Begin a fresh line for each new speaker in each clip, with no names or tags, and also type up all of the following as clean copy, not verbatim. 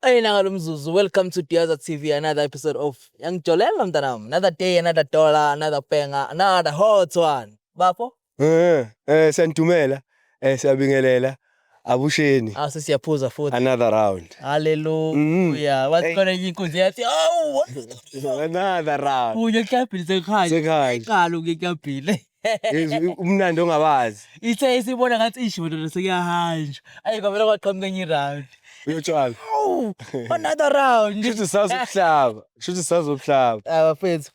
Nalo mzuzu, welcome to Diaza TV, another episode of Yangijolela mntanami. Another day, another dollar, another banger, another hot one. Bafo?
Siyanitumela siyabingelela abusheni
Sesiyaphuza futhi.
another round.
Hallelujah. What's khona nje inkunzi yathi, "Oh,
Another round.
kuye eklabhini sekhaya."
Sekhaya.
Eqala eklabhini.
Umnandi ongabazi.
Ithe isibona ngathi ishodo sekuyahanjwa. Kwamele kwaqhamuka enye round.
Uyotshwala.
Oh, another round.
Shuthi sazokuhlaba. Shuthi sazokuhlaba.
Bafethu.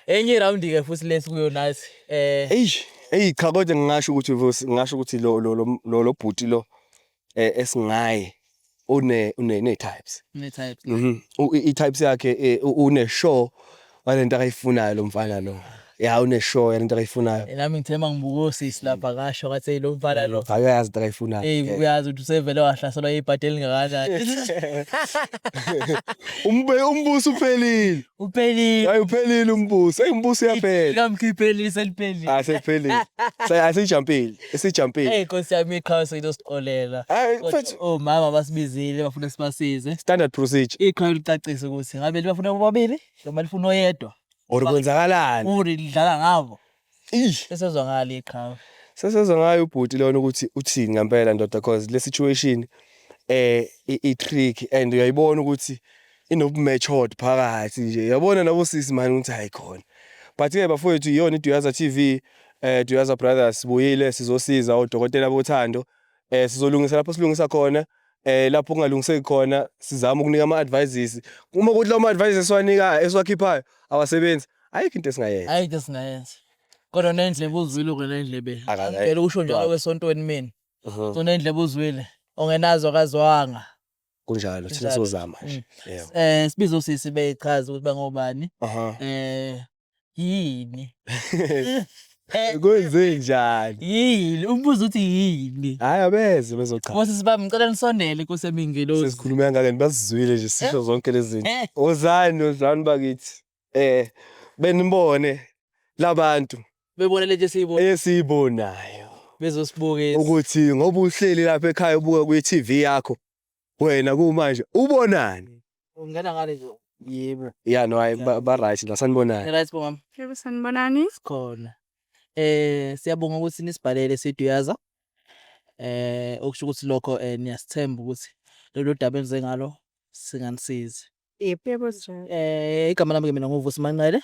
Enye round ke futhi lesikuyo nathi.
Cha kodwa ngingasho ukuthi lo bhuti lo esingaye une types.
Ne-types.
I-types yakhe une show walento akayifunayo lo mfana lo. Ya une show yalento akayifunayo.
Nami ngithema ngibuka osisi lapha kasho kathi lo mfana lo.
Akayazi into akayifunayo.
Uyazi ukuthi usevele wahlaselwa ibhadeli ngakanani.
Umbuso uphelile.
Uphelile.
Hayi uphelile umbuso. Umbuso uyaphela.
Kamkhiphelile seliphelile.
Seliphelile. Asijumpile. Esijumpile.
Nkosi yami iqhawe seyidosixolela.
Mfethu
Mama basibizile bafuna sibasize.
standard procedure.
Iqhawe licacise ukuthi ngabe libafuna bobabili noma lifuna oyedwa.
Kwenzakalani?
Uri lidlala ngabo. Sesezwa ngale iqhawe.
Sesezwa ngayo ubhuti lona ukuthi uthini ngempela ndoda because le situation i-trick and uyayibona ukuthi inobumatchod phakathi nje. Uyabona nabo sisi manje ukuthi hayikhona. But ke bafowethu iyona iDuyaza TV, Duyaza Brothers buyile sizosiza odokotela bothando. Sizolungisa lapho silungisa khona. Lapho kungalungiseki khona sizama ukunika ama advices. Uma kuthi lawo advices esiwanika esiwakhiphayo awasebenzi ayikho into esingayenza.
Ayikho into esingayenza. Kodwa nendlebe uzwile nendlebe. Ngicela usho njalo kwesontweni mina. So nendlebe uzwile. Ongenazo akazwanga.
Kunjalo thina sozama nje.
Yebo. Sibizo osisi beyichaza ukuthi bangobani. Yini?
Kwenze njani?
Yini? Umbuzo uthi yini?
Hayi abeze bezochaza.
Mosisi bami ngicela nisondele Nkosi yami ingelosi.
Sesikhuluma ngake nibazizwile nje sisho zonke lezi zinto. Ozani bakithi. Benibone labantu
Bebona lento
esiyibonayo.
bezosibukisa.
Ukuthi ngoba uhleli lapha ekhaya ubuka ku-TV yakho. Wena kumanje ubonani?
Ungena ngale nje. Yebo.
Yeah no ba right la sanibonani.
Right mama.
Yebo sanibonani.
Sikhona. Siyabonga ukuthi nisibhalele siDuyaza. Okusho ukuthi lokho niyasithemba ukuthi lelo daba enze ngalo singanisiza.
Yebo
Igama lami ke mina nguVusi Manqele.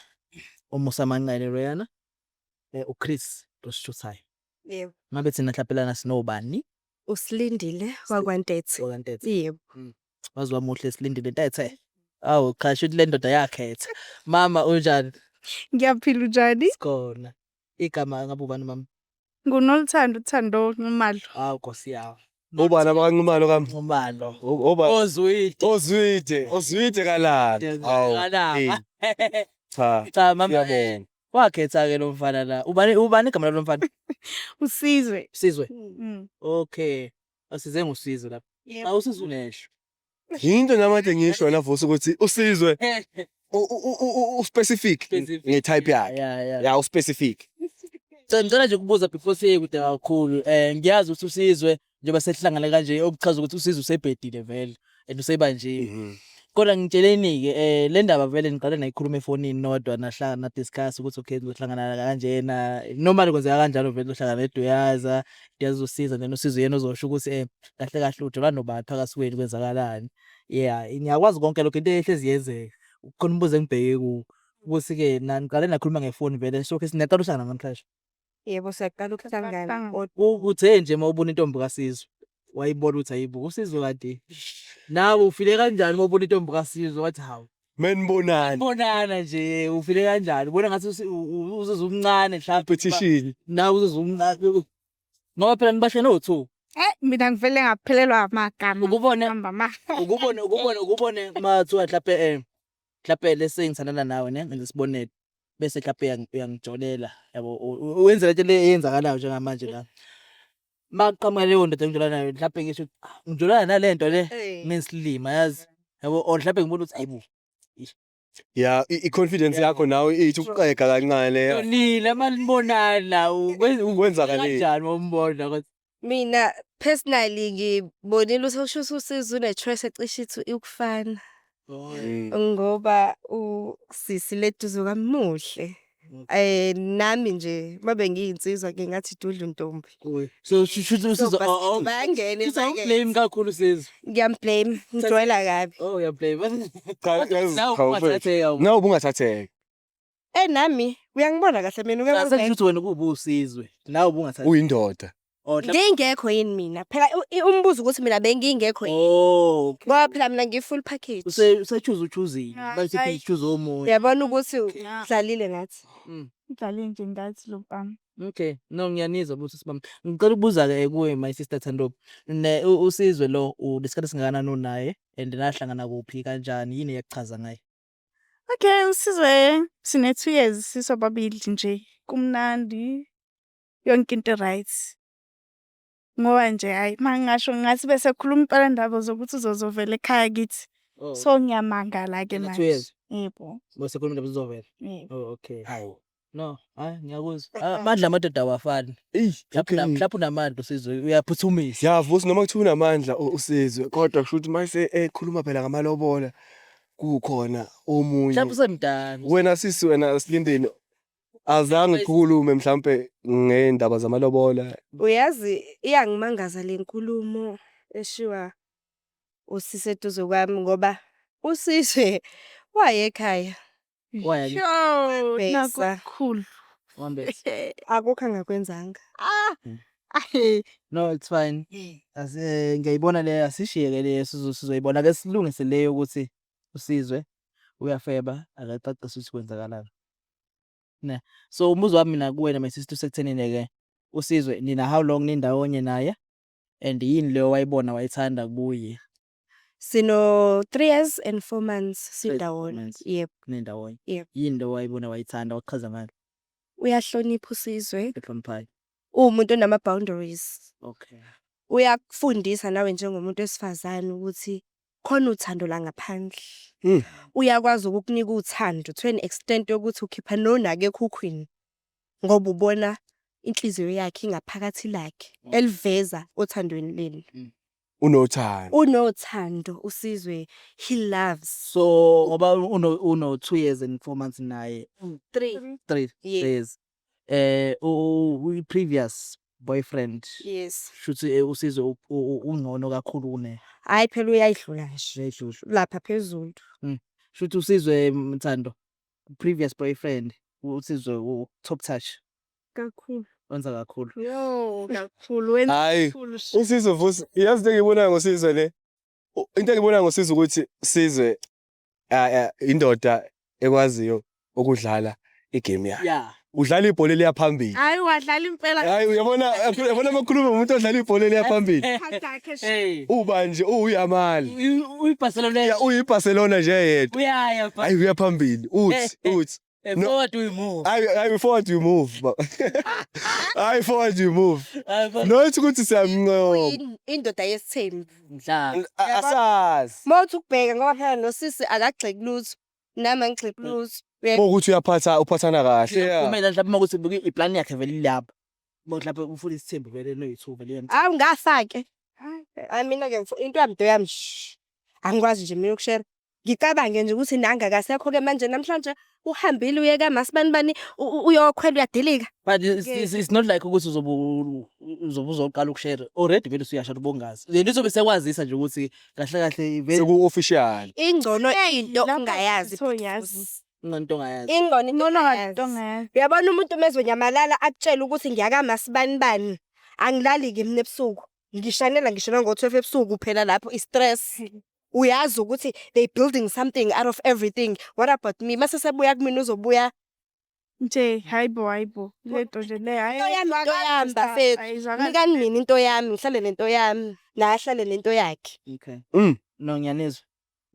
Umusa Manqele Royana. uChris Dosithuthayo.
Yebo.
Ngabe thina hlaphelana sinobani?
Usilindile wakwantethe.
Wakwantethe.
Yebo.
Wazwa muhle silindile ntethe. Awu cha shothi le ndoda yakhetha. Mama unjani?
Ngiyaphila njani?
Sikhona. Igama ngabe ubani mama?
Ngunoluthando uthando Nxumalo.
Hawu Nkosi yawo.
Obani abanqumalo kami?
Nxumalo.
Ozwide kalala.
Hawu.
Cha
Mama.
siyabonga.
Wakhetha ke lo mfana la. Ubani igama lo mfana?
Usizwe.
Sizwe. Okay. Asize ngusizwe lapha.
Yebo.
Awusizwe unesho.
Into namanje ngisho na Vusi ukuthi usizwe specific ngetype yakhe. Ya uspecific.
Ngicela nje ukubuza before siye kude kakhulu. Ngiyazi ukuthi usizwe njengoba sehlangana kanje okuchaza ukuthi usizwe usebhedile vele and usebanjiwe. Kodwa ngitsheleni ke le ndaba vele ngiqale nayikhuluma efonini nodwa nahlanga na discuss ukuthi okay ngizohlangana kanjena normally kwenzeka kanjalo vele uhlangana neDuyaza uyazosiza then usizwe yena uzosho ukuthi kahle kahle udlala nobathi phakathi kwenu kwenzakalani. Yeah ngiyakwazi konke lokho into ehlezi yenzeka ukhona umbuzo engibheke ku ukuthi ke naniqale nakhuluma ngefoni vele so ke sinecala uhlangana namhlanje.
Yebo siyaqala ukuhlangana.
Uthe nje mawubona intombi kaSizwe wayibona ukuthi ayibuka uSizwe kade nawe ufile kanjani mawubona intombi kaSizwe wathi hawu
Menibonani.
bonana nje ufile kanjani ubona ngathi uzizwe umncane mhlawumbe
Petition.
nawe uzizwe umncane ngoba phela nibahlene o2
Mina ngivele ngaphelelwa amagama.
ukubone
Mama.
ukubone mathiwa mhlawumbe lesengithandana nawe ne ngisibonele bese mhlawumbe uyangijolela yabo wenza lento le eyenzakalayo njengamanje la maqhamuka leyo ndoda engijolana nayo mhlawumbe ngisho ngijolana nalento le ngesilima yazi yabo or mhlawumbe ngibona ukuthi ayibu
Yeah i-confidence yakho nawe ithi ukuqeka kancane leyo.
nile malibonana
Kwenzakaleni?
kanjani umbona
Mina personally ngibonile usho usizo une-choice ecishe ithi ukufana ngoba usisi leduze kamuhle. Nami nje mabe ngiyinsizwa ngingathi idudla untombi.
So shuthi usizo
Bangene
blame kakhulu usizo.
ngiyamblame ngijwayela kabi.
Oh uyablame.
Cha
Nawe ungathatheka.
nawe ubungathatheka.
Nami uyangibona kahle mina
Akusho wena kuba usizwe. Nawe ubungathatheka.
Uyindoda.
Oh
ngingekho yini mina phela umbuzo ukuthi mina bengingekho yini
oh
ngoba phela mina ngiyi-full package.
Usechoose bathi
Hayi.
choose omunye.
Uyabona ukuthi udlalile ngathi.
Udlale nje ngathi lo mfana.
Okay, no ngiyanizwa buthi sibam. Ngicela ukubuza ke kuwe my sister Thandob. Usizwe lo ulesikhathi singakanani unaye and nahlangana kuphi kanjani yini eyakuchaza ngaye?
Okay, usizwe sine 2 years sisobabili nje. Kumnandi. Yonke into right. Ngoba nje hayi mangasho ngathi bese khuluma impela ndaba zokuthi uzozovela ekhaya kithi.
Oh.
So ngiyamangala ke
Sine 2
manje.
years.
Yebo.
Bese khuluma indaba izovela.
Yebo.
Oh okay.
Hawu.
No, hayi ngiyakuzwa. Amandla amadoda awafani.
Okay.
Mhlawumbe unamandla usizwe uyaphuthumisa.
Yavusi noma kuthiwa unamandla usizwe kodwa kusho ukuthi mayise ekhuluma phela ngamalobola kukhona omunye.
Mhlawumbe usemdala.
Wena sisi wena silindeni azange ukhulume mhlambe ngendaba zamalobola.
Uyazi iyangimangaza le nkulumo eshiwa usisi eduze kwami ngoba usizwe wayekhaya.
Waya
Yo,
Besa.
nakukhulu.
wambe.
Akukho angakwenzanga.
Ahe.
No, it's fine. Ngiyayibona le asishiyeke le sizoyibona ke silungise leyo ukuthi usizwe uyafeba akacacisa ukuthi kwenzakalani. Ne. So umbuzo wami mina kuwena my sister sekuthenini ke usizwe nina how long nindawonye naye and yini leyo wayibona wayithanda kuye
Sino 3 years and 4 months
4
sidawona.
months.
Yep.
nindawonye.
Yep.
Yini leyo wayibona wayithanda wachaza ngalo
Uyahlonipha usizwe.
ehloniphayo.
Umuntu onama boundaries.
Okay.
Uyakufundisa nawe njengomuntu wesifazane ukuthi khona uthando la ngaphandle.
Mm.
Uyakwazi ukukunika uthando to an extent yokuthi ukhipha nonake ekhukhwini ngoba ubona inhliziyo yakhe ingaphakathi lakhe eliveza othandweni leli.
Unothando.
Unothando usizwe he loves.
So ngoba uno 2 years and 4 months naye
3
3
Yeah.
days. Previous boyfriend
Yes.
shuthi usizwe ungcono kakhulu kune.
Hayi phela uyayidlula nje
Uyayihlusha.
lapha phezulu.
Shuthi usizwe Mthando previous boyfriend usizwe top touch
Kakhulu.
wenza kakhulu.
Yo, kakhulu wena.
Hayi.
Kakhulu.
Usizwe vusi yazi into engiyibona ngosizwe le. Into engiyibona ngosizwe ukuthi sizwe indoda ekwaziyo ukudlala igame yakhe.
Yeah.
Udlala ibhola eliya phambili.
Hayi wadlala impela.
Hayi uyabona makhuluma umuntu odlala ibhola eliya phambili.
Hey.
Uba nje uyamali.
UyiBarcelona
UyiBarcelona nje yedwa.
uyaya
Hayi uya phambili. Uthi.
forward we move.
Hayi forward you move. Hayi forward you move. Nothi ukuthi siyamnqoba.
Indoda yesithembu.
Mhla.
Asazi.
Mawuthi ukubheka ngoba phela nosisi akagxeki lutho. Nami angigxeki lutho.
Ukuthi uphathana kahle.
Kumele mhlawumbe ukuthi iplan yakhe vele ilapha. Mhlawumbe ufuna isithembu vele noyithu vele yena.
Awu ngafake. Hayi mina ke into yami yami. Angikwazi nje mina ukushare. Ngicabange nje ukuthi nanga kasekho ke manje namhlanje uhambile uye kaMasibanibani uyokhwela uyadilika.
But it's not like ukuthi uzoqala ukushare already vele usuyashara ubongazi. Yena uzobe sekwazisa nje ukuthi kahle kahle vele
Seku official.
Ingcono into ongayazi.
Soyazi.
into ongayazi.
Ingcono into
Ngona
ongayazi.
ngadonga.
Uyabona umuntu mezonyamalala akutshela ukuthi ngiyakaMasibanibani. Angilali ke mina ebusuku. Ngishanela ngisho ngo-12 ebusuku phela lapho i-stress. Uyazi ukuthi they building something out of everything. What about me? Mase sebuya kumina uzobuya
Nje hayibo. Lento nje le hayi.
into yami bafethu. Nikani mina into yami, ngihlale nento yami, naye ahlale nento yakhe.
Okay.
Mm.
No ngiyanizwa.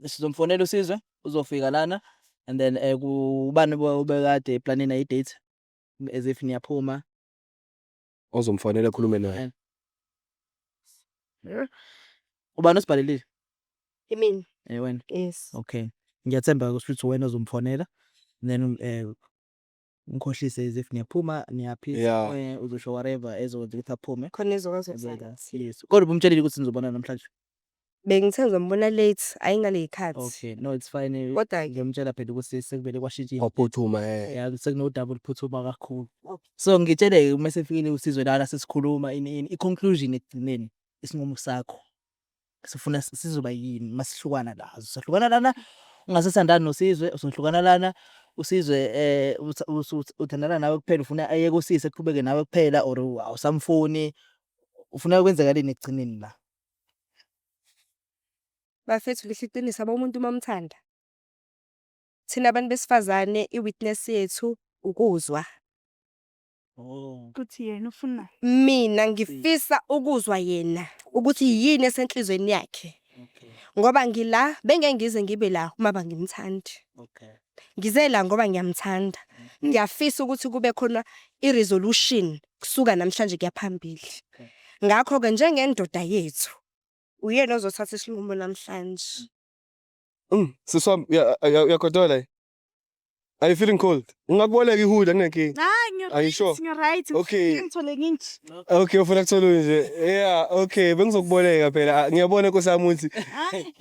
Sizomfonela usizwe uzofika lana and then kubani ubekade planning a date as if niyaphuma.
Ozomfonela khulume naye.
Ubani osibhalelile?
Yimini.
Wena.
Yes.
Okay. Ngiyathemba ukuthi wena uzomfonela then ngikhohlise as if niyaphuma
Yeah.
niyaphisa uzosho whatever ezokwenza ukuthi aphume.
khona ezokwazi
Vela,
ukuthi
yes. Kodwa ubumtshelile ukuthi nizobona namhlanje.
bengithe ngizombona late ayingaleyikhathi
Okay, no it's fine.
Kodwa-ke-
ngiyamtshela phela ukuthi sekuvele kwashintsha izinto.
Waphuthuma
Yeah, sekuno double phuthuma kakhulu. So ngitshele uma sefikile usizwe lana sesikhuluma i conclusion ekugcineni isinqumo sakho. Sifuna sizoba yini masihlukana lazo. Sahlukana lana ungasesandani nosizwe, usohlukana lana usizwe uthandana nawe kuphela ufuna ayeke usise eqhubeke nawe kuphela or awusamfuni ufuna ukwenzeka leni ekugcineni la.
bafethu lihle iqiniso umuntu mamthanda thina abantu besifazane i-witness yethu ukuzwa
Oh.
Kuthi yena ufuna.
mina ngifisa ukuzwa yena ukuthi yini esenhlizweni yakhe
Okay.
ngoba ngila bengeke ngize ngibe la uma bangimthandi
Okay.
ngize la ngoba ngiyamthanda ngiyafisa ukuthi kube khona i-resolution kusuka namhlanje kuyaphambili
Okay.
ngakho ke njengendoda yethu uyena ozothatha isinqumo namhlanje
Siswami uyakotola. Are you feeling cold? Ungakuboleka ihood anginenkinga. Are you sure?
Right.
Okay.
Ngithole nginti.
Okay, ufuna kuthola nje. Yeah, okay, bengizokuboleka phela. Ngiyabona Nkosi ukuthi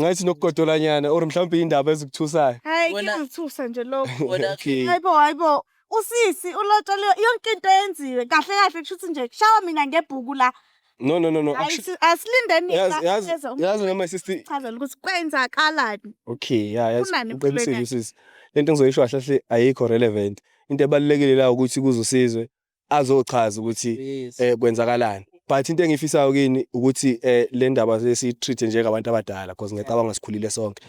ngathi nokugodolanyana or mhlawumbe indaba ezikuthusayo.
Hayi
Wena-
ngiyangithusa nje lokho.
Wena
Okay.
Hayibo. Usisi ulotshole yonke into yenziwe. Kahle kahle kushuthi nje shawa mina ngebhuku la.
No.
Hayi asilindeni
Yazi noma sister.
chazela ukuthi kwenzakalani.
Okay, yeah, yazi.
Kunani
Uqinisile
kuhleka?
usisi. Lento engizoyisho kahle ayikho relevant. Into ebalekile la ukuthi kuzosizwe azochaza ukuthi
yes.
kwenzakalani. But into engifisayo kini ukuthi le ndaba sesitreat njengabantu abadala because ngiyacabanga sikhulile sonke.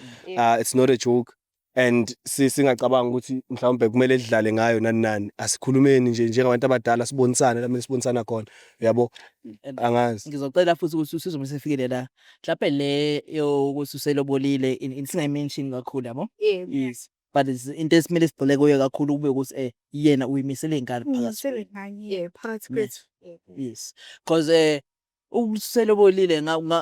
It's not a joke and singacabanga ukuthi mhlawumbe kumele sidlale ngayo nani asikhulumeni nje njengabantu abadala sibonisane la sibonisana khona yabo
And
angazi
ngizocela futhi ukuthi usizwe uma sefikile la mhlawumbe le yokuthi uselobolile singayimention kakhulu yabo. Yes. But into esimele sibheke kuyo kakhulu kube ukuthi yena uyimisele ingane phakathi.
Ngisele nganye phakathi kwethu.
Yes. Because uselobolile ngalokho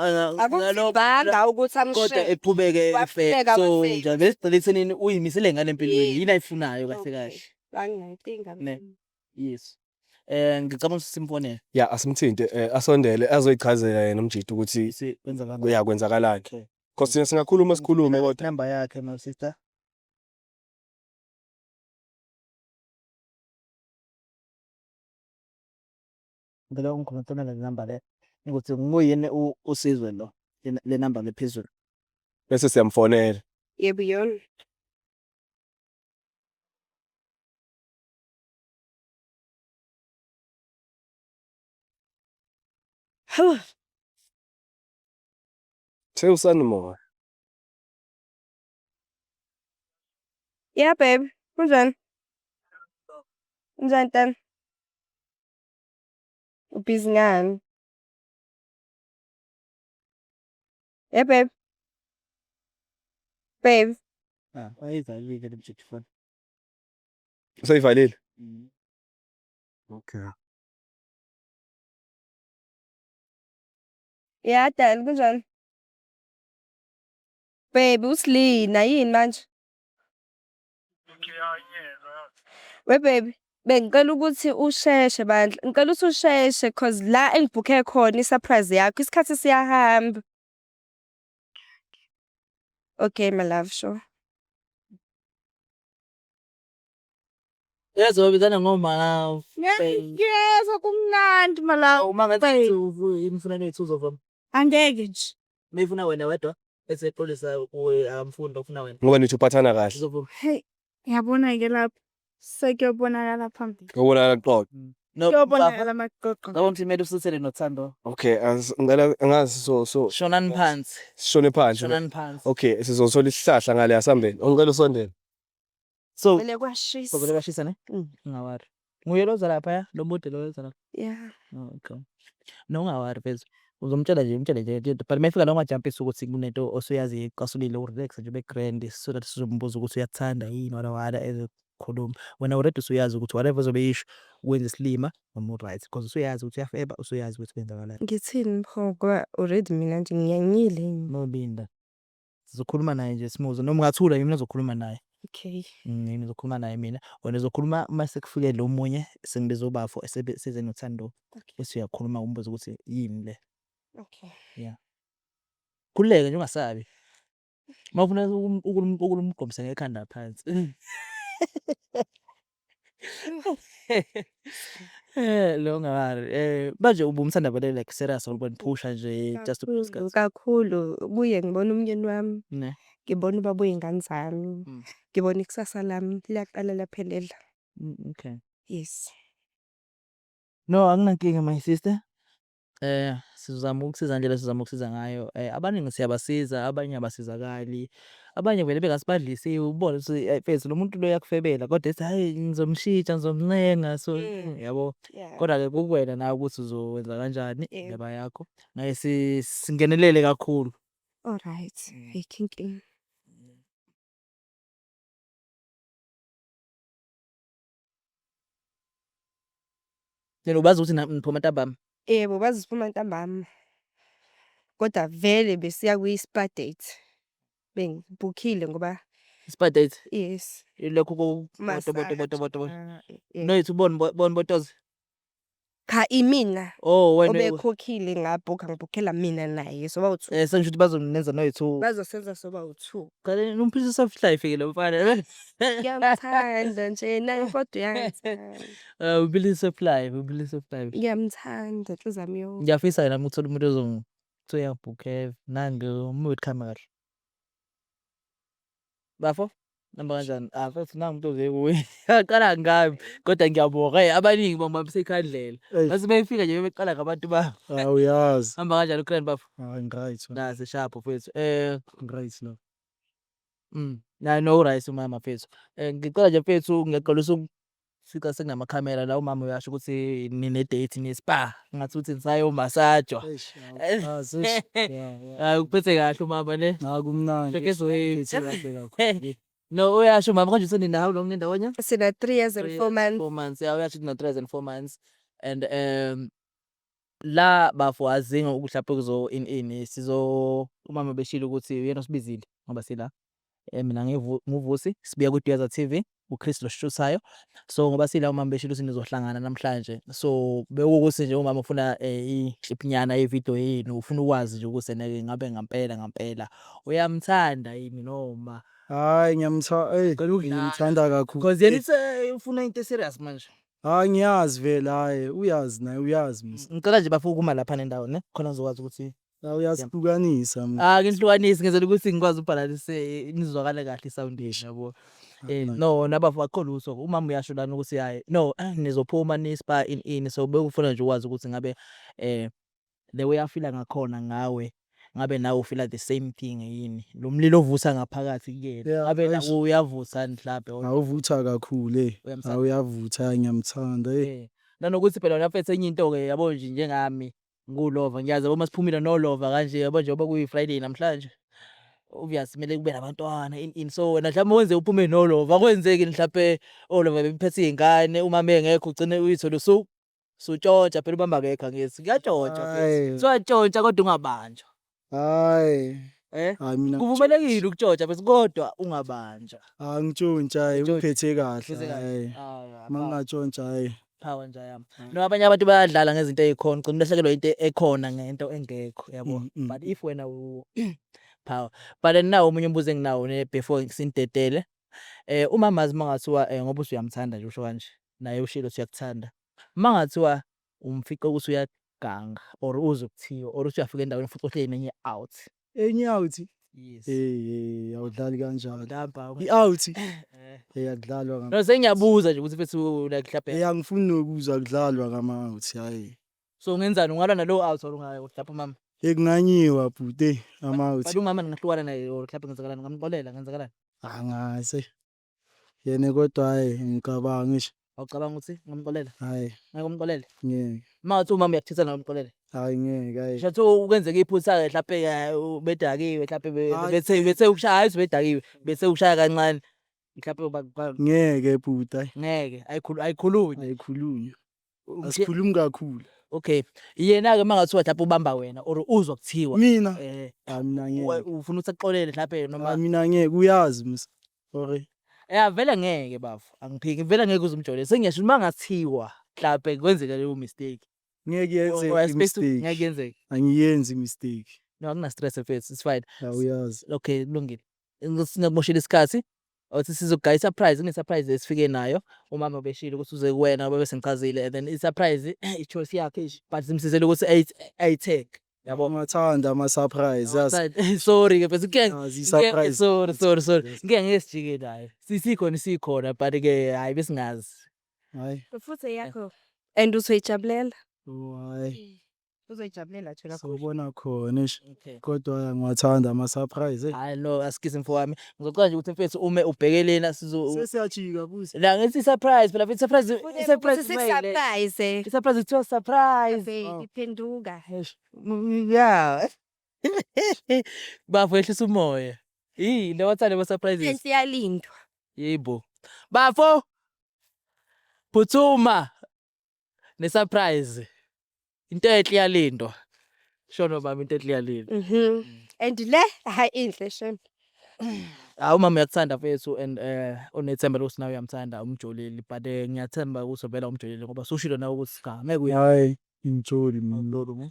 akubanga ukuthi
kodwa
amshe
eqhubeke
Waqhubeka
so
wafika.
nje besigcine uyimisele ngale empilweni
Yeah.
yini ayifunayo kahle kahle.
angiyinkinga
Ne. Yes. Ngicabanga ukuthi simfonele
yeah asimthinte asondele azoyichazela yena umjito ukuthi
kwenza kanjani.
kuyakwenzakalani
Okay.
because thina singakhuluma sikhulume kodwa
Number yakhe my sister. Ngicela ungikhulumele le number le ukuthi nguyini usizwe lo le number lephezulu.
bese siyamfonela
yebo yona Hawu,
sewusana moya
yeah babe kunjani kunjani tan ubhizi ngani yeah babe
Ayivalile le mjiji phone.
usayivalile okay
yeah tan kunjani babe usilina yini manje we baby bengicela ukuthi usheshe bandla ngicela ukuthi usheshe cause la engibhukhe khona isurprise yakho isikhathi siyahamba okay my love sure
Yazobizana ngoma.
Yezwa kumnandi mala.
Uma ngathi imfunelo yethu uzovuma.
Angeke nje.
Mayifuna wena wedwa bese eqolisa kuwe amfundi ofuna wena.
ngoba nithi uphathana kahle
Uzovuma.
Hey, ngiyabona ke lapha. Sekuyobonakala phambili.
ubona xoxo
No.
Kuyobonakala maqoqo.
Ngabona ukuthi kumele usithele nothando.
okay ngicela angazi so
Shonani phansi.
sishone phansi
Shonani phansi.
okay sizothola isihlahla ngale yasambeni ongicela usondele
So
vele kwashisa
Sokole bashisa ne?
Mm.
Ungawari. Nguye lo zalapha ya lo mude lo zalapha.
yeah
Oh, okay. No ungawari phezulu. Uzomtshela nje but mayifika la ungajumpisa ukuthi kunento osuyazi iqasulile urelax nje be grand so that sizombuza ukuthi uyathanda yini wala ezokhuluma. Wena already usuyazi ukuthi whatever uzobe yisho wenza isilima noma right because usuyazi ukuthi uyafeba usuyazi ukuthi kwenzakalani.
ngithini pho ngoba already mina nje ngiyanyile
No Linda. Sizokhuluma naye nje smooth noma ungathula yimi nizokhuluma naye.
Okay.
Ngizokhuluma naye mina. Wena uzokhuluma mase kufike lo munye sengibiza ubafo size noThando. Bese uyakhuluma umbuzo ukuthi yini le.
Okay.
Yeah. Khululeke nje ungasabi. Mawufuna ukulumgomisa ngekhanda phansi. Lo ngawari. Manje ubumthanda vele like serious awuboni phusha nje just to discuss.
Kakhulu kuye ngibona umyeni wami,
Ne.
ngibona ubaba uy'ngane zami,
Mm.
ngibona ikusasa lami liyaqala laphelela.
Okay.
Yes.
No, anginankinga my sister. Sizama ukusiza nje sizama ukusiza ngayo. Abaningi siyabasiza, abanye abasizakali. Abanye vele bengasibadlisi ubone ukuthi mfethu lo muntu lo yakufebela kodwa ethi hayi ngizomshintsha ngizomncenga so yabo.
Yeah.
Kodwa ke kuwena nawe ukuthi uzowenza kanjani
Yebo.
indaba yakho. Ngaye singenelele kakhulu.
All right. Ayikho inkinga.
Yena ubazi ukuthi niphuma ntambama.
Yebo, baziphuma ntambama. Kodwa vele besiya kwi-spa date. Bengibhukhile ngoba
Spa date.
yes.
Lokho boto.
Yeah.
No it's ubone botoze.
Cha imina
Oh wena
obekhokhile ngabhukha ngibhukhela mina naye soba u2.
sengisho ukuthi bazonenza no yethu.
Bazosenza soba u2.
Qale umphisa soft life ke lo mfana.
Ngiyamthanda nje naye kodwa uyangithanda.
Ubilise supply,
Ngiyamthanda inhliziyo yami yonke.
ngiyafisa nami ukuthola umuntu ozongithoya bouquet nange umuthi camera. Bafo namba kanjani? Mfethu nami umuntu ozekuwe. Yaqala ngami kodwa ngiyabonga abaningi bangibambisa ikhandlela. Base befika nje beqala ngabantu ba.
Uyazi.
Hamba kanjani ukrani bafo?
Right.
Nase sharp mfethu.
Right no.
Na no rice umama mfethu. Ngicela nje mfethu ngiyaqolisa ukufika sekunama camera la umama uyasho ukuthi nine date ni spa. Ngathi uthi nisayo massage.
Yeah.
Ukuphethe kahle umama ne.
Nakumnandi.
Fekezo no uyasho mama konje usenina how long nendawonye?
Sina 3 years and 4 months.
4 months. Yeah, uyasho na 3 years and 4 months. And la bafo azinga ukuthi lapho kuzo in sizo umama beshilo ukuthi uyena usibizile ngoba sila mina ngivusi sibuya ku Diyaza TV uChris Loshuthayo. So ngoba sila umama beshilo sinizohlangana namhlanje. So bekukuthi nje umama ufuna i-clip nyana ye-video yini ufuna ukwazi nje ukuthi ngabe ngampela uyamthanda yini noma
Hayi ngiyamthanda kakhulu.
because yena ufuna into serious manje.
Hayi ngiyazi vele hayi uyazi naye uyazi mse.
Ngicela nje bafuna ukuma lapha nendawo ne khona uzokwazi ukuthi
Uyasihlukanisa mse.
ngihlukanisi ngenzela ukuthi ngikwazi ubhalanise nizwakale kahle isound yenu yabo. No nabafu akholutho umama uyasho lana ukuthi hayi no nizophuma nispa in so bekufuna nje ukwazi ukuthi ngabe the way afila ngakhona ngawe ngabe nawe ufila the same thing yini lo mlilo ovusa ngaphakathi kuyena ngabe nawe uyavusa mhlawumbe
awuvutha kakhulu awuyavutha ngiyamthanda
nanokuthi phela nafethe enye into ke yabo nje njengami ngulova ngiyazi uma siphumile no lova kanje yabo nje oba kuyi Friday namhlanje obvious kumele kube nabantwana in so wena mhlawumbe wenze uphume no lova kwenzeki mhlawumbe olova bephethe izingane umama engekho ugcine uyithola sutshontsha phela ubamba ngekho ngithi ngiyatshontsha so atshontsha kodwa ungabanjwa
hayi mina
kuvumelekile ukutshontsha bese kodwa ungabanjwa
angitshontsha uphethe kahle mangatshontsha hayi
power nje yami no abanye abantu bayadlala ngezinto ezikhona ugcina ulahlekelwa into ekhona ngento engekho yabo but if wena power but now umunye umbuzo enginawo ne before sindedele umama azimangathiwa ngoba usuyamthanda nje usho kanje naye ushilo uyakuthanda mangathiwa umfica ukuthi uyaganga or uzokuthiwa or usuyafika endaweni futhi ohleli nenye out
yes awudlali kanjalo i-out akudlalwa ngama
no sengiyabuza nje ukuthi mfethu like mhlawumbe
angifuni nokuzwa kudlalwa ngama-out hayi
so ungenzani ungalwa nalo out or ungayodlapha mama
ekunganyiwa bhuti ama-out
but umama ningahlukana naye or mhlawumbe ngenzakalani ngamxolela ngenzakalani
angase yena kodwa hayi ngicabanga ngisho
awucabanga ukuthi ngamxolela
hayi
ngeke umxolele
ngeke
mathi umama uyakuthithana nomxolele
hayi ngeke hayi
shathu ukwenzeka iphutha ke mhlawumbe bedakiwe mhlawumbe bethe ukushaya hayi bedakiwe bethe ukushaya kancane mhlawumbe
ngeke bhuti
ngeke ayikhulunywe
asikhulumi kakhulu
okay yena ke mangathiwa mhlawumbe ubamba wena or uzwa kuthiwa
mina mina ngeke
ufuna ukuthi akuxolele mhlawumbe noma
mina ngeke uyazi mse sorry
vele ngeke bafu. Angiphiki vele ngeke uzumjole. Sengiyasho mangathiwa mhlawumbe kwenzeka leyo mistake.
Ngeke yenze
Ngeke
mistake.
yenzeke.
Angiyenzi mistake.
No, akuna stress mfethu. It's fine.
Awuyazi.
Okay, kulungile. Singakumoshela isikhathi. Awuthi sizogaya surprise, surprise esifike nayo. Umama ubeshilo ukuthi uze kuwena bese ngichazile and then i surprise i-choice yakhe nje. But simsizele ukuthi ayitake. Yabo.
Ngiyathanda ama surprise yazi.
Sorry ke bese
Yazi surprise.
Sorry. Ngeke ngesijike naye. Sikhona but ke hayi besingazi.
Hayi.
Futhi yakho. And uzoyijabulela.
Hayi.
Uzoyijabulela thina khona.
Sobona khona ish.
Okay.
Kodwa ngiwathanda ama surprise.
Hayi no, asikise mfowami. Ngizocela nje ukuthi mfethu uma ubhekelena
Sesiyajika busi.
la ngithi surprise phela mfethu surprise
Surprise.
i-surprise kuthiwa surprise.
Baby phenduka.
Yeah. Bafo ehlisa umoya. Yini wathanda ama surprises?
Siyalindwa.
Yebo. Bafo. Phuthuma. Ne surprise. Into enhle iyalindwa. Shono baba into enhle iyalindwa.
And le hayi inhle shame.
Hawu mama uyakuthanda mfethu and unethemba lokuthi nawe uyamthanda umjoleli but ngiyathemba ukuthi vela umjoleli ngoba sushilo nawe ukuthi cha ngeke uya.
Hayi, ngijoli mina.
Lolo.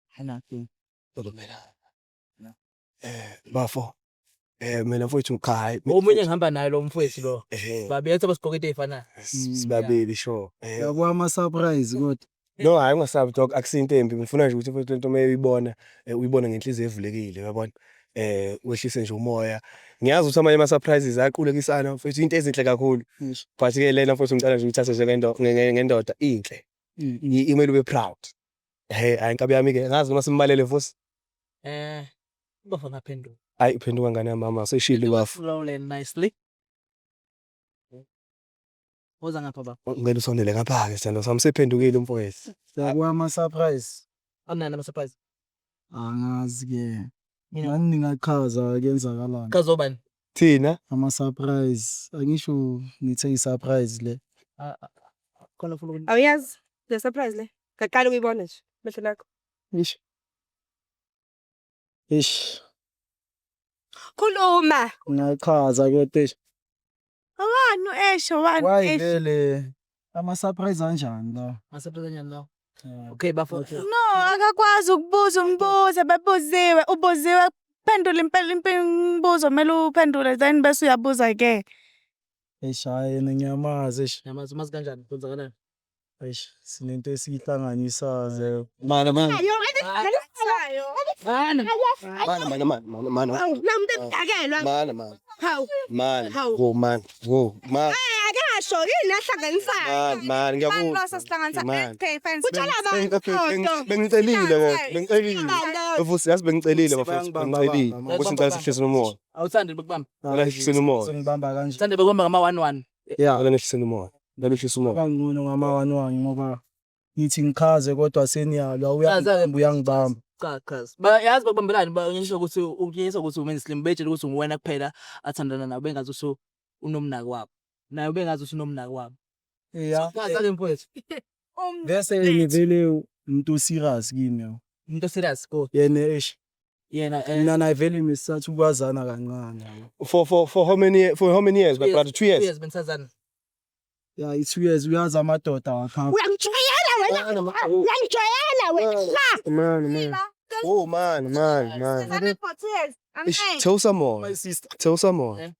Hanaki.
Bafo. Mina mfowethu ngikhaya.
Omunye ngihamba naye lo mfowethu lo.
Eh.
Babethe basigqoke ezifanayo.
Sibabili sure.
Yabo ama surprise kodwa.
No, hayi ungasabi dog akusinto embi. Ngifuna nje ukuthi mfowethu lento mayibona uyibona ngenhliziyo evulekile uyabona. Wehlise nje umoya. Ngiyazi ukuthi amanye ama surprises ayaqulekisana mfowethu into ezinhle kakhulu. But ke lena mfowethu ngicela nje uthathe nje ngendoda inhle. Imele ube proud. Hayi inkabi yami ke ngazi noma simbalele mfosi.
Bafo ngaphenduka.
Hayi uphenduka ngane yamama seshilo bafo.
Slowly and nicely. Woza ngapha baba.
Ngicela usondele ngapha ke sithando sami sephendukile mfowethu.
Yabo ama surprise.
Anani ama surprise?
Angazi ke.
Mina
Ngani ningachaza kenzakalani.
kazobani?
Thina
Ama surprise. Angisho ngithe i surprise le.
Khona ufuna ukuthi
Awuyazi the surprise le. Ngaqala ukuyibona nje. Mehlo lakho.
Ish.
Khuluma.
Ngiyachaza kodwa ish.
Awani uEsho wani
Why
Esho.
vele ama surprise kanjani la?
ngasephela nyani lawo. Okay bafo.
No, akakwazi ukubuza umbuzo bebuziwe ubuziwe phendula imbuzo mele uphendule then bese uyabuza ke.
Eshaye ngiyamazi ish.
Yamazi mazi kanjani kwenzakalani?
Ish sinento esihlanganisayo.
mana
Bana.
Namuntu emdakelwa. Hawu. Hawu.
Wo man.
Akasho yini ahlanganisayo.
Man ngiyabuza.
Lo sasihlanganisa okay fine.
Kutshela abantu.
Bengicelile. Mfusi yazi bengicelile bafethu. Bengicelile. Ukuthi ngicela sihlise umoya.
Awuthandi bekubamba.
Ngicela sihlise umoya.
Ngibamba kanje.
Uthande bekubamba ngama 11.
Yeah.
Ngicela sihlise umoya. Ngicela sihlise umoya.
Kangcono ngama-1 ngoba ngithi ngichaze kodwa seniyalwa
Chaza-ke.
uyangibamba.
Cha. Bayazi bakubambelani bayenyisho ukuthi ukuyisa ukuthi umenze slim betshela ukuthi uwena kuphela athandana nawe bengazi usu unomnaki wabo. Naye bengazi usu unomnaki wabo.
Yeah.
Chaza mfowethu.
Bese ngivele umuntu serious kimi.
Into serious go.
Yena ish.
Yena
Mina naye vele misathu ukwazana kancane.
For how many years my brother? 2 years.
bensazana.
Yeah, i2 years uyazi amadoda wakha.
Uyangijwayela wena. Uyangijwayela wena.
Man. Oh man.
Sizane for 2 years.
Tell some more.
My sister.
Tell some more.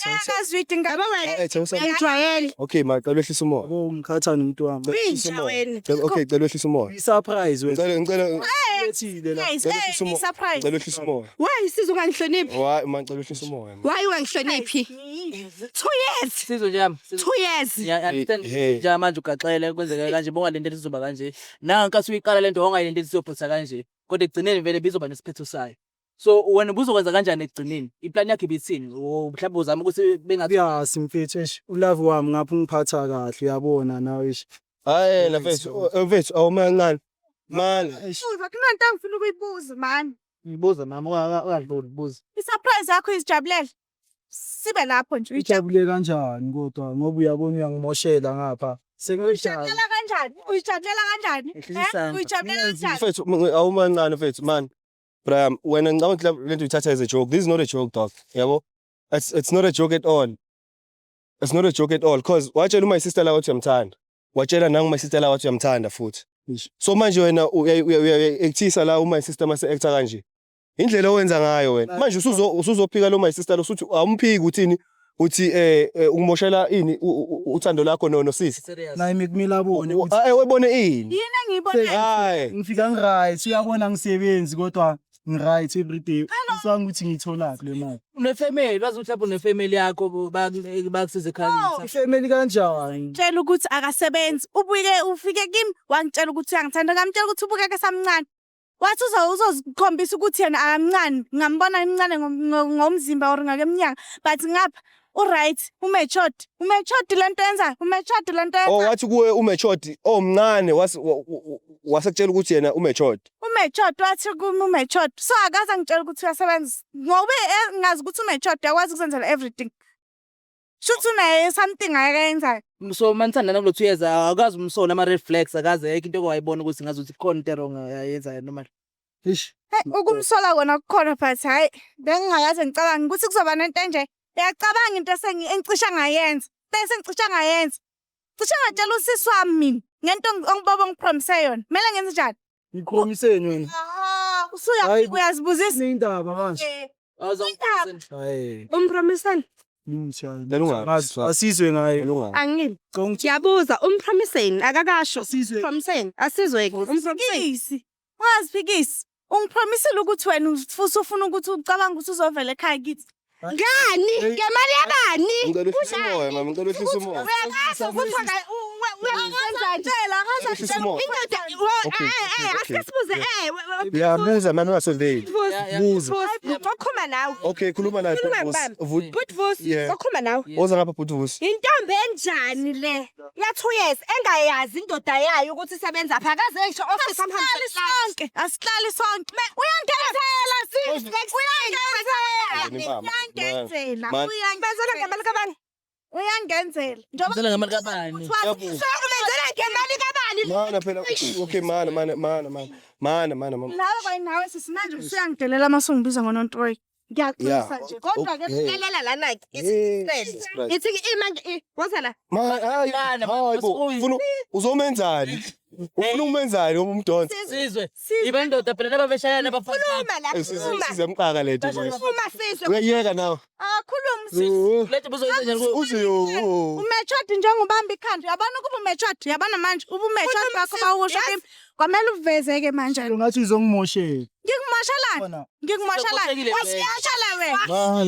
Akazwidi ngaba wena.
Tell some more.
Uyangijwayela.
Okay, ma cela wehlisa umoya.
Yabo ngikhatha nomuntu wami.
Winja wena.
Okay, cela wehlisa umoya.
I-surprise wena.
Ngicela
Ethile la.
Guys,
Cela wehlisa umoya.
surprise.
Cela wehlisa umoya.
Why isizwe ungangihloniphi?
Why man cela wehlisa umoya.
Why ungangihloniphi? 2 years.
Sizwe nje yami.
2 years.
Ya understand
Hey.
nje manje ugaxele kwenzeka kanje bongalendela izoba kanje. Nanka uyiqala lento ongayilendela isiyophuza kanje. Kodwa egcineni vele bizoba nesiphetho sayo. So wena ubuzokwenza kanjani egcineni? Iplan yakhe ibithini? Mhlawumbe uzama ukuthi bengathi
Yeah, simfethu ish. Ulove wami ngapha ungiphatha kahle uyabona nawe ish.
Hayi na mfethu awumancane. Man.
Uza kunanto angifuna ukuyibuza man.
ngibuza mama ungadluli buza.
I-surprise yakho izijabulele. Sibe lapho nje
Ujabule kanjani kodwa ngoba uyabona uyangimoshela ngapha. Sengiyishaya.
uyijabulela kanjani? Uyijabulela kanjani? Uyijabulela kanjani?
Mfethu awumancane mfethu man. Bram, wena ngicabanga ukuthi lento uyithatha as a joke. This is not a joke dog. Yabo? it's not a joke at all. It's not a joke at all because watshela my sister la wathi uyamthanda. Watshela nangu my sister la wathi uyamthanda futhi. So manje wena uyayekuthisa la my sister mase actor kanje. Indlela owenza ngayo wena. Manje usuzophika lo my sister lo suthi awumphiki uthini uthi ungumoshela ini uthando lakho no sisi.
naye mekumila abone
Webone ini.
Yini engiyibona
Hayi.
ngifika ngiright uyabona ngisebenzi kodwa ngiright everyday usanga ukuthi ngithola le mali
Unefamily, wazi ukuthi lapho unefamily yakho bakusize ekhaya.
ifamily kanjani
tshela ukuthi akasebenzi ubuye ufike kimi wangitshela ukuthi uyangithanda ngamtshela ukuthi ubukeke samncane wathi uzozikhombisa ukuthi yena akamncane ngambona imncane ngomzimba or ngakeminyaka but ngapha uright umatured lento yenza umatured lento
Oh
yenza
wathi kuwe umatured omncane wasekutshela ukuthi yena umatured.
umatured wathi kimi umatured so akaze angitshela ukuthi uyasebenza ngoba ngazi ukuthi umatured uyakwazi ukuzenzela everything shuthi unaye something akayenzayo
So manithandana kulo 2 years akazi umsona ama red flags akaze yeke into okwayibona ukuthi ngazi ukuthi khona into wrong ayenza noma.
ish
ukumsola kona kukhona but hayi bengingakaze ngicabanga ukuthi kuzoba nento enje uyacabanga into engicisha ngayenza bese ngicisha ngayenza cisha ngatshela usisi wami mina ngento ongibaba ngipromise yona kumele ngenze njani
ngikhomiseni wena
aha
Hayi,
uyazibuzisa
indaba manje hayi
Umpromiseni?
asizwe ngayo
Angini.
Ngicela
Ngiyabuza umpromiseni akakasho.
Asizwe.
Promiseni asizwe umpromiseni.
umphikisi ungaziphikisi ungipromisile ukuthi wena ufuna ukuthi ucabanga ukuthi uzovela ekhaya kithi
Ngani? Ngemali yabani?
Ngicela uhlise umoya mama, ngicela uhlise umoya.
uyakaza ukuthi uyangenzela
Uhlise umoya. Okay, okay.
Asisibuze
Uyabuza mama ungasondeli. Buza.
Wakhuluma nawe.
Okay, khuluma naye
Khuluma
Vusi.
Butvusi,
Yeah.
wakhuluma nawe.
Woza ngapha Vusi.
Intombi enjani le? Ya 2 years engayazi indoda yayo ukuthi isebenza pha akaze ngisho office
asihlali sonke asihlali sonke uyangenzela sis uyangenzela
Benzela ngemali kabani?
uyangenzela njengoba
Ngizela ngamali kabani?
Sokumenzela ngemali kabani?
Mana phela okay mana.
nawe kwayinawe sisimanje usuyangidelela uma sungibiza ngonontoyi ngiyaqinisa nje kodwa ke
Okay.
lalela lana ke
Yes,
isicelo. Ithi imanje wazala
Hayi, hayi bo, ufuna uzomenzani? Ufuna umenzani ngoba umdonsa?
Sizwe. Ibe ndoda phela nababeshayana bafana.
khuluma la khuluma.
Sizamqaka letho manje.
Uma sizwe
Uyayeka nawe.
akhuluma sis
Lethe buzoyenza njani ku?
Uze yo.
umatured njengobamba ikhanda uyabona ukuba umatured uyabona manje uba umatured bakho bawusho kimi kwamele uvezeke manje
ngathi uzongimoshela
ngikumoshalani
Bona.
ngikumoshalani wasiyashala wena
Mama,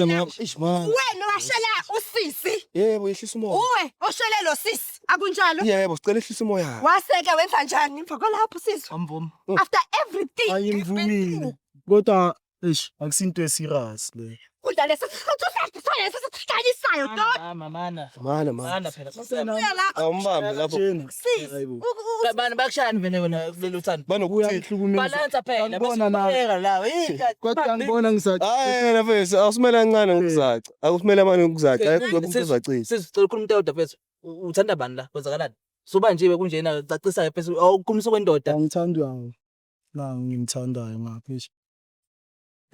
mama.
wena washela usisi.
Yebo, yehlisa umoya.
Uwe oshele lo sisi akunjalo.
Yebo, sicela ehlisa umoya.
Waseke wenza njani emva kwalapho sizwe?
Amvumi.
After everything.
ayimvumile kodwa ish akusinto eserious le
Udale sesikhanyisisayo dot.
Mana.
Mana.
Mana phela.
Awumbambe lapho.
hayibo
Bani bakushayani wena kulelo thando?
Banokuthi.
Balance phela.
Ngibona nawe.
Phela lawe.
kodwa ngibona ngisathi
Hayi, na mfethu, awusimela kancane ngokuzaca. Akusimela manje ngokuzaca. Ayikho umuntu ozacisa.
Sicela ukhuluma into yodwa mfethu. Uthanda bani la? Kwenzakalani? Suba nje kunjena cacisa ke phezulu awukhulumisa kwendoda.
angithandi yawo la ngimthandayo ngapha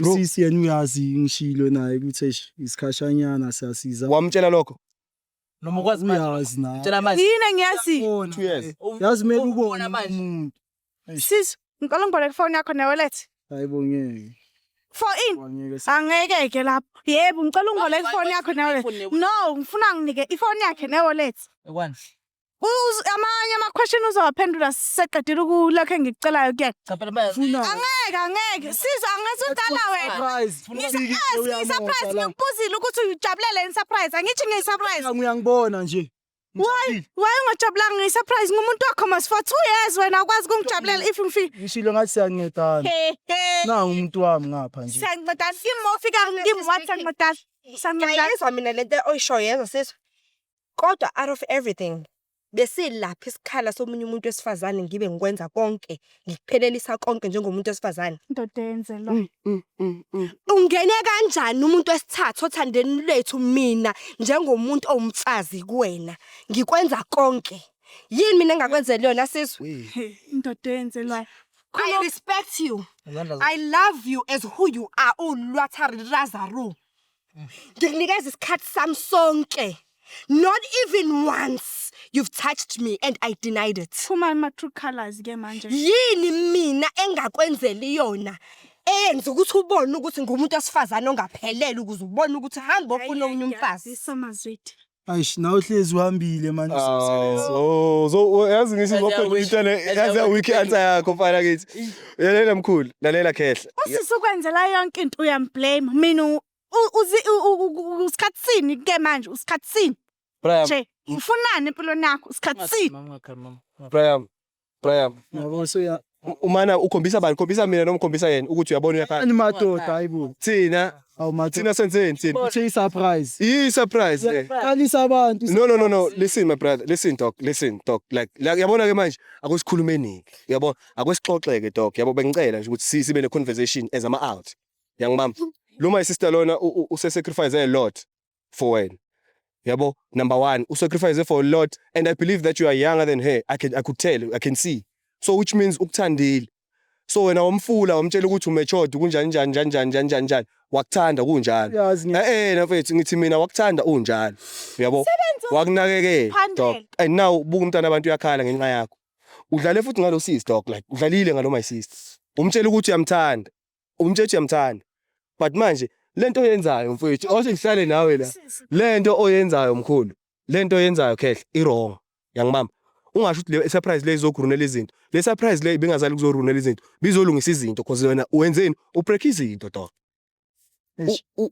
usisi yena uyazi ngishilo naye ukuthi isikhashanyana siyasiza
Wamtshela lokho?
Noma ukwazi manje.
uyazi naye
Tshela manje.
yini engiyazi
2 years.
yazi mele ubone
Ubona manje.
umuntu
sis ngicela ngiboleke ifoni yakho ne-wallet
hayibo ngeke
for in
wangeke
angeke-ke lapho yebo ngicela ungiboleke ifoni yakho ne-wallet no ngifuna nginike ifoni yakhe ne-wallet
Ekwani?
amanye ama-question uzowaphendula seqedile ukulokho engikucelayo kuyena
Cha phela manje.
angeke sizwe angithi udala wena ngisurprise ngikubuzile ukuthi ujabulele yini surprise angithi ngiyi-surprise
uyangibona nje
waye ungajabulanga ngiyi-surprise ngumuntu wakho mas for 2 years wena akwazi ukungijabulela if ngifika
ngishilo ngathi siyancedana nangu umuntu wami ngapha nje
siyancedana kimi ma ufika kimi wathi siyancedana siyancedana
Ngiyayizwa mina lento oyishoyo yezwa sizwe. Kodwa out of everything besilapha isikhala somunye umuntu wesifazane ngibe ngikwenza konke ngikuphelelisa konke njengomuntu wesifazane.
indoda eyenzelwa
Ungene kanjani umuntu wesithathu othandeni lethu mina njengomuntu owumfazi kuwena ngikwenza konke. Yini mina engakwenzela yona sizwe?
indoda eyenzelwayo
I respect you. I love you as who you are. Ulwathari Razaru. Ngikunikeza isikhathi sami sonke. Not even once you've touched me and I denied it.
Phuma ama-true colours ke manje.
Yini mina engakwenzeli yona eyenza ukuthi ubone ukuthi ngumuntu osifazana ongaphelele ukuze ubone ukuthi hamba ofuna omunye umfazi.
Samazwethu.
Ayish nawe hlezi uhambile manje.
So yazi ngithi ngophendula intwana yazi wiki answer yakho mfana kithi. Lalela mkhulu, lalela khehla.
Usisi ukwenzela yonke into uyamblame. Mina usikhatsini ke manje usikhatsini.
Brian,
Nje ufunani empilweni yakho usikhatsini.
Brian.
Yabo so ya
Umana ukhombisa bani? Ukhombisa mina noma ukhombisa yena ukuthi uyabona uyakhala.
ani madoda hayibo.
Thina
Awumathina
senzeni thina?
uthe surprise.
Yi surprise.
Qalisa abantu.
No. Listen my brother. Listen dog. Like yabona ke manje akusikhulumeniki. Yabo akwesixoxeke dog. Yabo bengicela nje ukuthi sibe ne conversation as ama out. Yangibamba. Lo my sister lona sacrifice a lot for wena. Yabo number 1 sacrifice for a lot and I believe that you are younger than her. I could tell, I can see. So which means ukuthandile. So wena wamfula wamtshela ukuthi umatured kunjani wakuthanda kunjalo.
Yazi
nafethu ngithi mina wakuthanda unjalo. Uyabo? Wakunakekela dog. And now buka umntana abantu uyakhala ngenxa yakho. Udlale futhi ngalo sis dog like udlalile ngalo my sister. Umtshela ukuthi uyamthanda. Umtshela uyamthanda. But manje lento oyenzayo mfowethu awuse ngihlale nawe la. Lento oyenzayo mkhulu. Lento oyenzayo khehla i-wrong. Yangibamba. Ungasho ukuthi le surprise le izokurunela izinto. Le surprise le ibingazali kuzorunela izinto. Bizolungisa izinto because wena wenzeni ubreak izinto dog.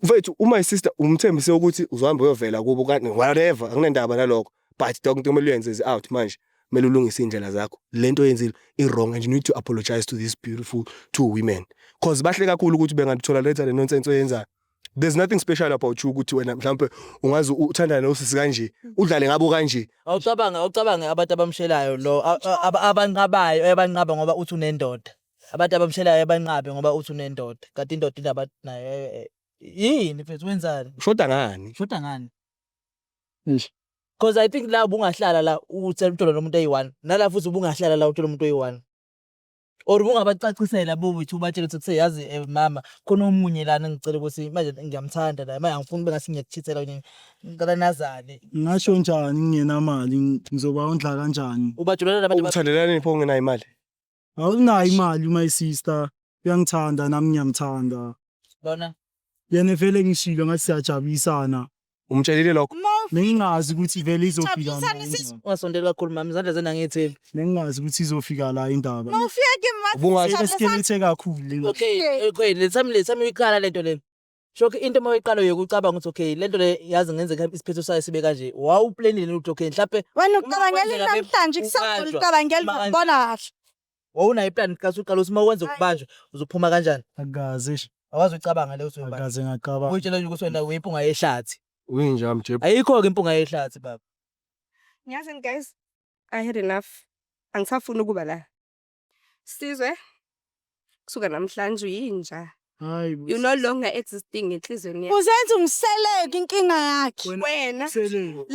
Mfethu my sister umthembise ukuthi uzohamba uyovela kubo kanti whatever akunendaba nalokho. But dog into kumele uyenze is out manje. Kumele ulungise indlela zakho. Lento oyenzile i-wrong and you need to apologize to these beautiful two women. Because bahle kakhulu ukuthi bengathola later le nonsense oyenzayo. There's nothing special about you ukuthi wena mhlawumbe ungazi uthandana nosisi kanje udlale ngabo kanje.
Awucabange abantu abamshelayo lo abanqaba ngoba uthi unendoda. Abantu abamshelayo abanqabe ngoba uthi unendoda. Kanti indoda indaba nayo yini mfethu wenzani?
Shoda ngani?
Ish.
Because I think la ubungahlala la uthela umntwana nomuntu oyi1. Nala futhi ubungahlala la uthela umuntu oyi1. Or bungabacacisela bobuthi ubatshela ukuthi yazi mama khona omunye lana ngicela ukuthi manje ngiyamthanda la manje angifuni bengasi ngiyakuchithela yini ngicela nazane
Ngasho njani ngingenamali ngizoba ondla kanjani?
ubajulela nabantu
Ukuthandelana nipho ungenayo imali.
Awunayo imali my sister. Uyangithanda nami ngiyamthanda.
bona
Yena vele ngishilo ngathi siyajabisana.
Umtshelile lokho.
Nengingazi ukuthi vele izofika la.
ungasondela kakhulu mama izandla zena ngithini.
Nengingazi ukuthi izofika la indaba.
Mawufike
Ubungazi
Esikelethe kakhulu.
Okay letami uyiqala lento le shoke into mayiqala yokucabanga ukuthi okay lento le yazi ngenzeka isiphetho sayo sibe kanje wawuplanile ukuthi okay mhlawumbe
wena ucabangela namhlanje kusaqala bona kahle.
wawunayo iplan kasi uqala ukuthi mawenza ukubanjwa uzophuma kanjani
Akaze.
awazi ucabanga le uthi
Akaze ngaqaba.
uyitshela nje ukuthi wena uyimpunga yehlathi
Uyinjami Jeff.
ayikho ke impunga yehlathi baba.
Yazi guys, I had enough. Angisafuni ukuba la. Sizwe kusuka namhlanje uyinja.
Hayi.
You no longer existing enhlizweni yakho.
Uzenza umseleke inkinga yakhe.
Wena
Selelo.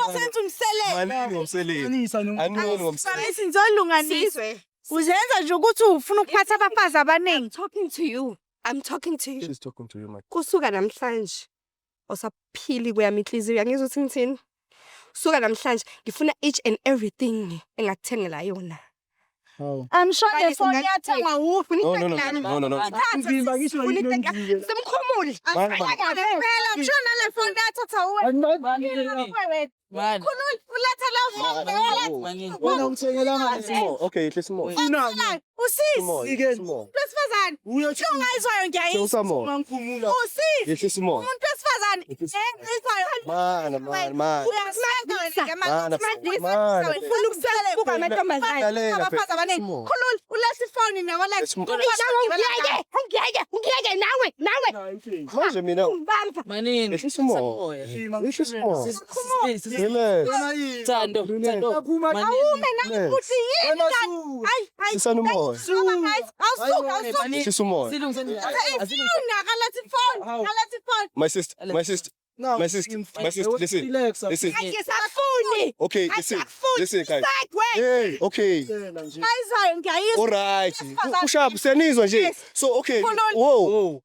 Uzenza umseleke.
Mani ngomseleni.
Anisa
Ani ngomseleni.
Isinzolunganisa.
Sizwe.
Uzenza nje ukuthi ufuna ukuphatha abafazi abaningi.
Talking to you. I'm talking to you.
She's talking to you man.
Kusuka namhlanje osaphili kweyami inhliziyo yangizwa ukuthi ngithini. Kusuka namhlanje ngifuna each and everything engakuthengela yona.
Hawu.
I'm sure the phone yathenga uphi
No.
Ngivimba ngisho yini.
Semkhumuli.
Phela I'm sure nale phone yathatha uwe.
Man
Uletha la phone.
Wena ungithengela ngani?
Okay, listen more.
Usisi.
More.
Wesifazane.
Uyothi
Ungayizwayo ngiyayizwa.
Some more.
mangikhumula.
Usisi.
Listen more.
Umuntu wesifazane. Izwayo.
Man.
Ufuna ukusebenza amantombazane.
Abafazi abaningi. Khulula uletha ifoni nawe
Ungiyeke nawe.
Manje mina
Umbamba.
manini
listen more. Listen more. Relax.
Thando
awume nawe futhi yini kanti. Hayi.
Listen more.
Awusuka.
Listen more.
silungiseni
Akaletha ifoni.
My sister, listen. Listen.
Angisafuni.
Okay, listen guys. Hey, okay.
Ayizwayo ngiyayizwa.
All right. Ushap senizwa nje. So okay. Whoa.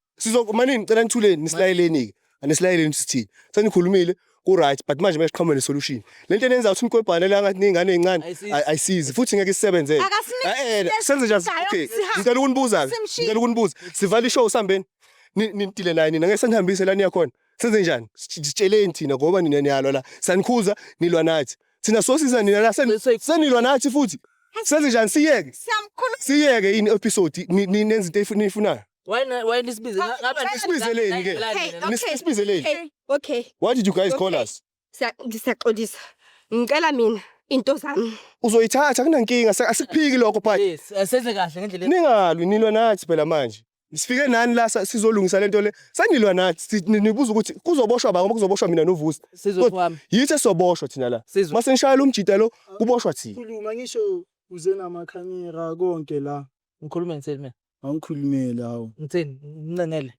Manini ngicela nithuleni nisilayeleni ke. anesilayeleni sithini senikhulumile ku right but manje masiqhamuke ne solution lento enenza ukuthi umgwebhane la ngathi ningane ezincane ayisizi futhi ngeke isebenzele senze nje okay ngicela ukunibuza sivala ishow sihambeni nintile naye nina ngeke senihambise la niya khona senze njani sitsheleni thina ngoba nina niyalwa la sanikhuza nilwa nathi thina sosiza nina la senilwa nathi futhi senze njani siyeke ini episode ninenza into enifunayo
why nisibize
nisibizeleni ke nisibizeleni
Okay.
why did you guys call us
Siyaxolisa. Ngicela mina into zami.
uzoyithatha kunankinga asikuphiki lokho but
yes asenze kahle ngendlela
ningalwi nilwa nathi phela manje sifike nani la sizolungisa lento le sanilwa nathi nibuza ukuthi kuzoboshwa ba ngoba kuzoboshwa mina noVusi
sizophama
yithi soboshwa thina la mase nishayela umjida lo kuboshwa thina
khuluma ngisho uze namakhamera konke la
ngikhuluma ngithini mina
angikhulume lawo
ngithini mnanele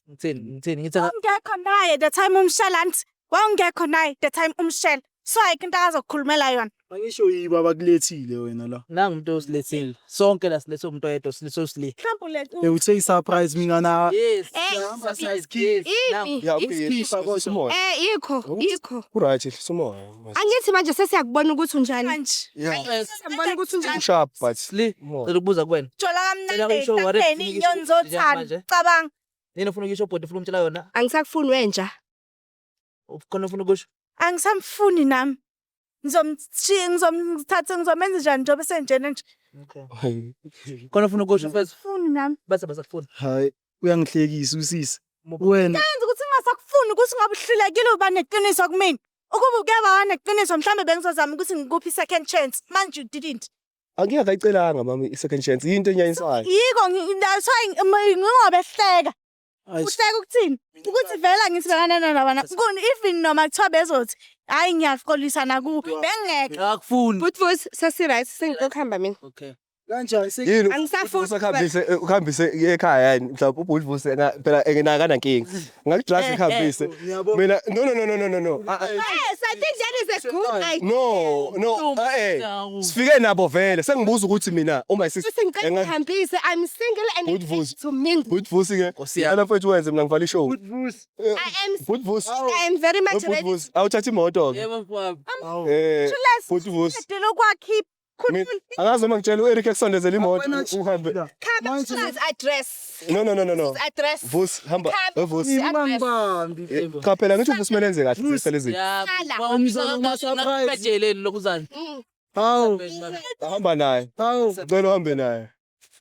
ngithini ngithi
Wawungekho naye the time umshalanti. Wawungekho naye the time umshela. So ayike into akazokukhulumela yona.
angisho yiba abakulethile wena la
nangu umuntu osilethile sonke la silethe umuntu oyedwa silethe sile
Mhlawumbe
uthe surprise mina na
yes
Eh,
yes nangu
ya okay sumoya
Ikho.
right sumoya
Angithi manje sesiyakubona ukuthi unjani.
manje.
Siyabona ukuthi unjani.
sharp but
sli ngicela ukubuza kuwena
Jola
Phela
kamnandi
ngisho what if
ekuthatheni
ngikisho
inyoni zothanda.
manje?
Cabanga.
nina ufuna ukisho body ufuna umtshela yona
Angisakufuni wenja.
ukhona ufuna ukusho
Angisamfuni nami. Ngizomthatha ngizomenza njani njobe senjena nje.
okay khona ufuna ukusho first
Funi nami.
base basakufuna
hayi uyangihlekisa usisi wena
Yenza ukuthi ngingasakufuni ukuthi ngabe uhlulekile uba neqiniso kumina. Ukuba ukuyaba waneqiniso mhlambe bengizozama ukuthi ngikuphi second chance. Manje you didn't.
angeke akayicelanga mama i-second chance into enyayisayo
Yiko ngingobehleka.
Ayi,
Uhleka ukuthini? Ukuthi vela ngisibekana nabana. Even noma kuthiwa bezothi hayi ngiyaxolisa naku. Bengeke.
akufuni
But Vusi sesi-right sengizokuhamba mina.
okay
kanjani
yini
Angisafuni.
ukhambise ekhaya yani mhlawumbe ubudvusi phela engenakana nkinga ngakudrive ikhambise
ngiyabona
mina no
Yes, I think that is a good idea.
no sifike nabo vele sengibuza ukuthi mina uma
Bese ngicela ngihambise. I'm single and
Good
I
Vusi.
like to mingle.
budvusi ke
Nkosi yami.
yana mfethu wenze mina ngivala ishow budvusi
I am very much ready.
budvusi awuthatha imoto ke
yebo mfowabo
budvusi
Dilo kwakhipha.
angazi uma ngitshela uEric ekusondezela imoto uhambe
Come this address.
no
Address.
vusi hamba
Come.
vusi
ngibambambi
cha phela ngithi uvusi kumele enze kahle sisele izinto
yabejeleni lokuzana
hawu
hamba naye
hawu
ngicela uhambe naye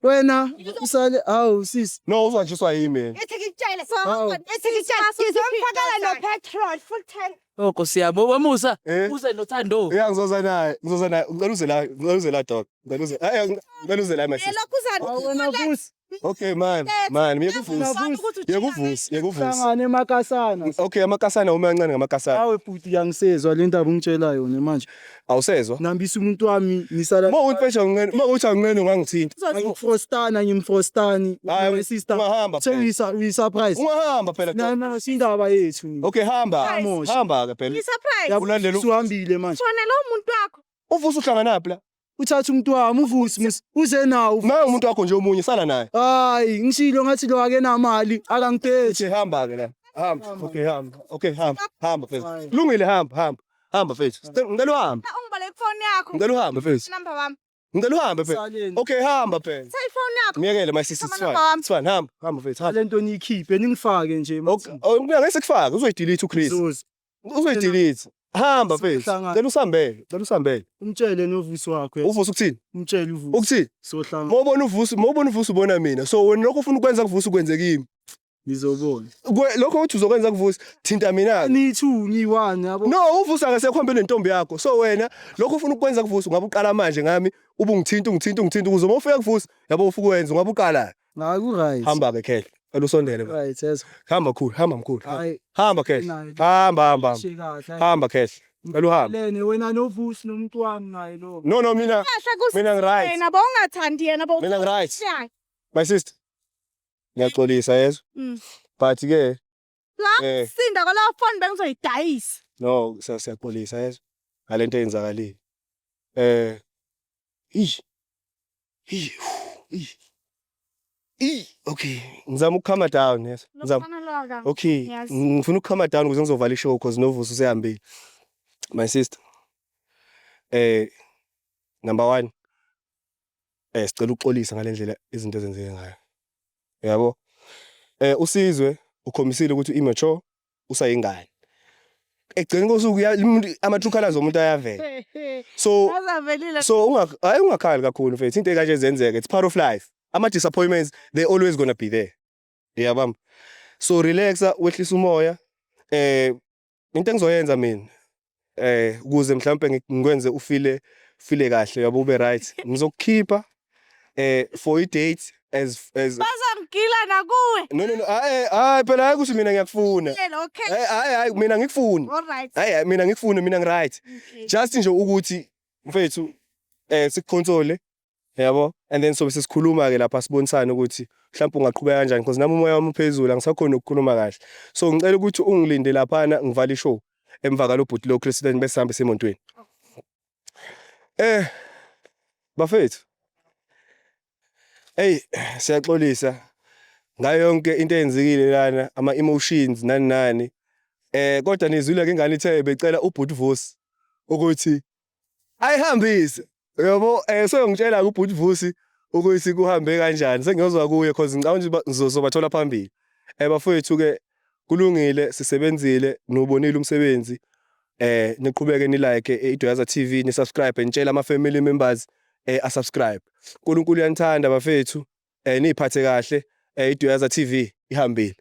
wena usale hawu sisi
no uzwanjiswa yimi
Ethi ngitshele.
Hawu.
Ethi ngitshele. Ngizomfakela no petrol full tank.
oh Nkosi yami wemusa
Eh?
uze nothando
ya ngizoza naye ngicela uze la dog ngicela uze la my sister
Lokuzana.
wena vusi
okay man yekuvusi
hlangane emakasana
okay amakasana uma kancane ngamakasana
hawe bhuti yangisezwa le ndaba ungitshela yona manje
awusezwa
nambisa umuntu wami ngisala
uthi angene ungangithinta
ngimfrostani
Hayi,
sister
ungahamba phela.
surprise
ungahamba phela dog.
na sindaba yethu
okay hamba
Moshe.
hamba ke phela
Surprise.
ulandela
uhambile manje
Sona lo muntu wakho.
uvusi uhlangana phi la
uthatha umuntu wami uvusi uze nawo
uma umuntu wakho nje omunye sala naye
hayi ngishilo ngathi lo ake namali akangiphethe
Ethi hamba ke la hamba okay hamba phela kulungile hamba mfethu ngicela uhambe
Ungiboleke ifoni yakho.
ngicela uhambe mfethu
Number wami.
ngicela uhambe phela
saleni
okay hamba phela
Say ifoni yakho.
miyekele my sister it's fine hamba mfethu hamba
lento niyikhiphe ningifake nje
okay ngeke sekufaka uzoyidelete uChris
Mzuzu.
uzoyidelete hamba mfethu
Sihlangana.
cela usambele
umtshele novusi wakho
uvusi ukuthini
umtshele uvusi
ukuthini
sohlanga
mawubona uvusi ubona mina so wena lokho ufuna ukwenza kuvusi ukwenze kimi
ngizobona
lokho uthi uzokwenza kuvusi thinta mina
ni2 ni1 yabo
no uvusi akasekhombe nentombi yakho so wena lokho ufuna ukwenza kuvusi ungabe uqala manje ngami ubungithinta ukuze uma ufika kuvusi yabo ufuna ukwenza ungabe uqala
ngaku right
hamba ke khehla usondele
right yes
hamba mkhulu
hayi
hamba khehla hamba
shikahle
hamba khehla ngicela uhambe
lene wena novusi nomuntu wami naye lo
no mina
Kahle kusi.
mina ngi-right
Wena bowungathandi yena bow.
mina ngi-right my sister ngiyaxolisa yezwa
Mm.
but ke
La sinda kwala phone bengizoyidayisa.
no siyaxolisa yezwa ngalento eyenzakalile ish Okay, ngizama ukukama down yes. Ngizama. Okay, ngifuna ukukama down ukuze ngizovala ishow because novuso usehambile. My sister. Number 1. Sicela uxolisa ngalendlela izinto ezenzeke ngayo. Yabo? Usizwe ukhomisile ukuthi immature usayingane. Egcina kosuku ama true colors omuntu ayavela. So ungakhali kakhulu mfethu into ekanje ezenzeka it's part of life. Ama disappointments they always going to be there. Yabam. So relaxa wehlisa umoya. Into engizoyenza mina ukuze mhlambe ngikwenze ufile kahle yabo ube right. Ngizokukhipha for a date as
Bazangigila nakuwe.
No hayi phela hayi ukuthi mina ngiyakufuna.
Okay.
Hayi mina ngikufuni.
Alright.
Hayi mina ngikufuna mina ngi right. Just nje ukuthi mfethu sikukhonsole yabo and then sobe sesikhuluma ke lapha sibonisana ukuthi mhlawumbe ungaqhubeka kanjani because nami umoya wami uphezulu angisakhona ukukhuluma kahle. So ngicela ukuthi ungilinde lapha ngivala ishow emva kalobhuti lo Christian bese sihambe semontweni. Bafethu. Hey siyaxolisa ngayo yonke into eyenzekile lana ama emotions nani kodwa nizwile ke ingane ithe becela ubhuti Vusi ukuthi ayihambise yabo so ngitshela ubhuti Vusi ukuthi kuhambe kanjani sengiyozwa kuye because ngicabanga ukuthi ngizobathola phambili bafethu ke kulungile sisebenzile nobonile umsebenzi niqhubeke ni like iDoyaza TV ni subscribe nitshela ama family members asubscribe. uNkulunkulu uyanithanda bafethu niphathe kahle iDoyaza TV ihambile.